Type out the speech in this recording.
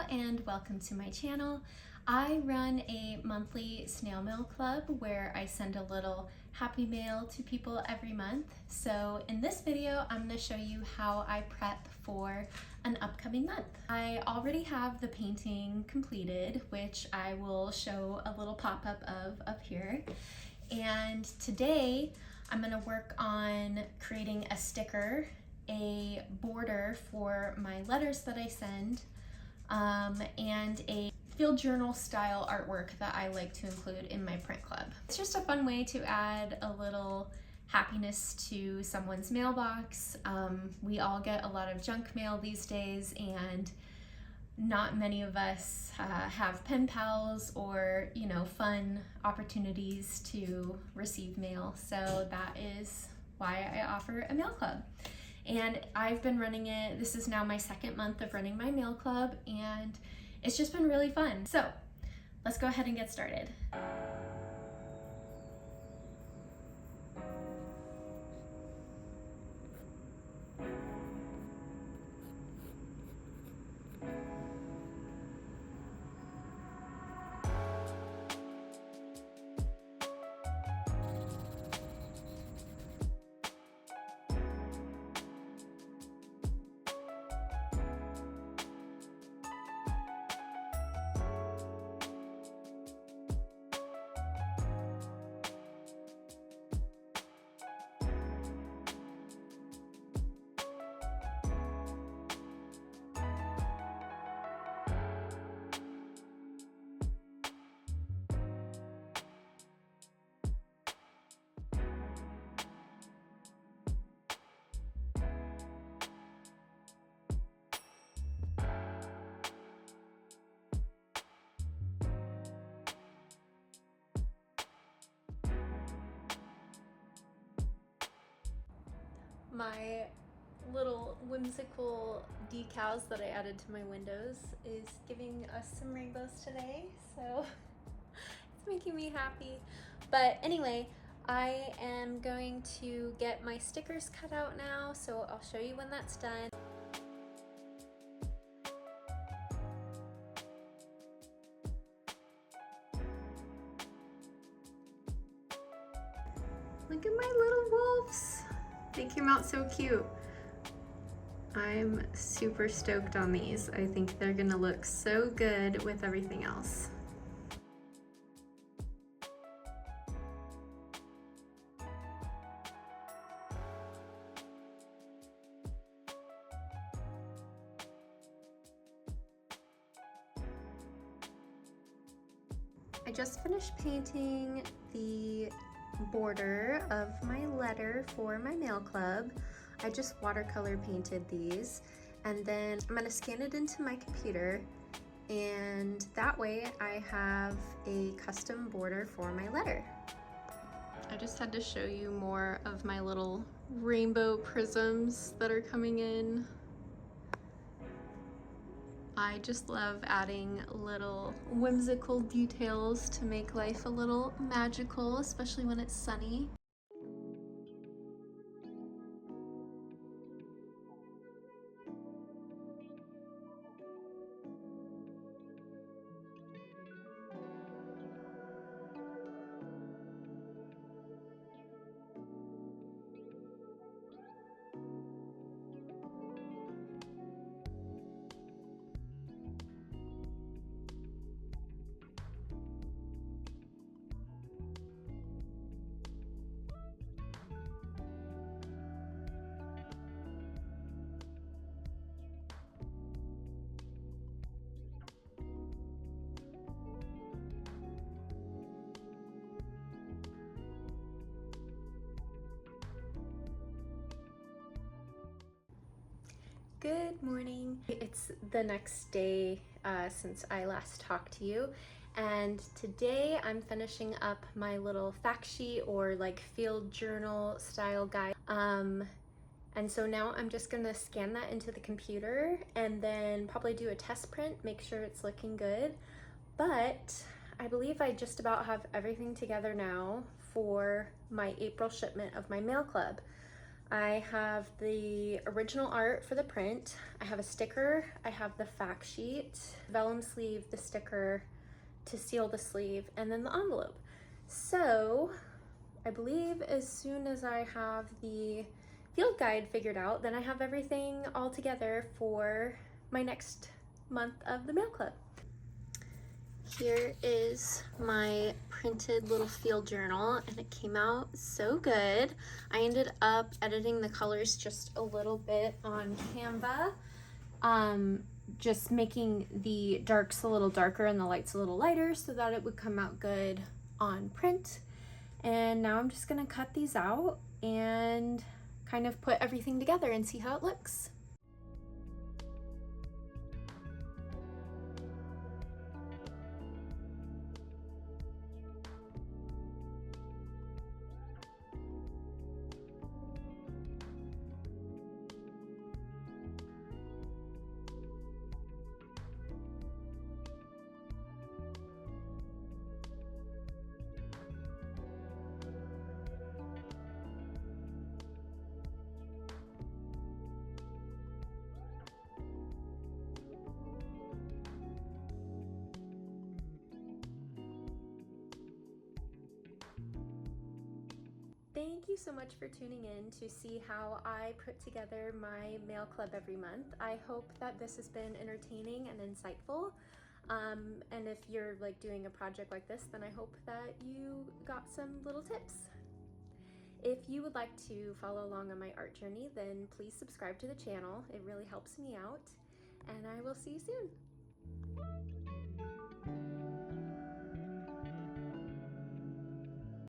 and welcome to my channel. I run a monthly snail mail club where I send a little happy mail to people every month. So in this video, I'm going to show you how I prep for an upcoming month. I already have the painting completed, which I will show a little pop-up of up here. And today I'm going to work on creating a sticker, a border for my letters that I send, and a field journal style artwork that I like to include in my print club. It's just a fun way to add a little happiness to someone's mailbox. We all get a lot of junk mail these days, and not many of us have pen pals or, fun opportunities to receive mail. So that is why I offer a mail club. And I've been running it, this is now my second month of running my mail club, and it's just been really fun. So let's go ahead and get started. My little whimsical decals that I added to my windows is giving us some rainbows today, so it's making me happy. But anyway, I am going to get my stickers cut out now, so I'll show you when that's done. Look at my little wolves. They came out so cute. I'm super stoked on these. I think they're gonna look so good with everything else. I just finished painting the border of my letter for my mail club. I just watercolor painted these, and then I'm gonna scan it into my computer, and that way I have a custom border for my letter. I just had to show you more of my little rainbow prisms that are coming in. I just love adding little whimsical details to make life a little magical, especially when it's sunny. Good morning. It's the next day since I last talked to you, and today I'm finishing up my little fact sheet or like field journal style guide. And so now I'm just gonna scan that into the computer and then probably do a test print, make sure it's looking good. But I believe I just about have everything together now for my April shipment of my mail club. I have the original art for the print. I have a sticker. I have the fact sheet, vellum sleeve, the sticker to seal the sleeve, and then the envelope. So I believe as soon as I have the field guide figured out, then I have everything all together for my next month of the Mail Club. Here is my printed little field journal, and it came out so good. I ended up editing the colors just a little bit on Canva, just making the darks a little darker and the lights a little lighter so that it would come out good on print. And now I'm just gonna cut these out and kind of put everything together and see how it looks. Thank you so much for tuning in to see how I put together my Mail Club every month. I hope that this has been entertaining and insightful. And if you're like doing a project like this, then I hope that you got some little tips. If you would like to follow along on my art journey, then please subscribe to the channel. It really helps me out. And I will see you soon.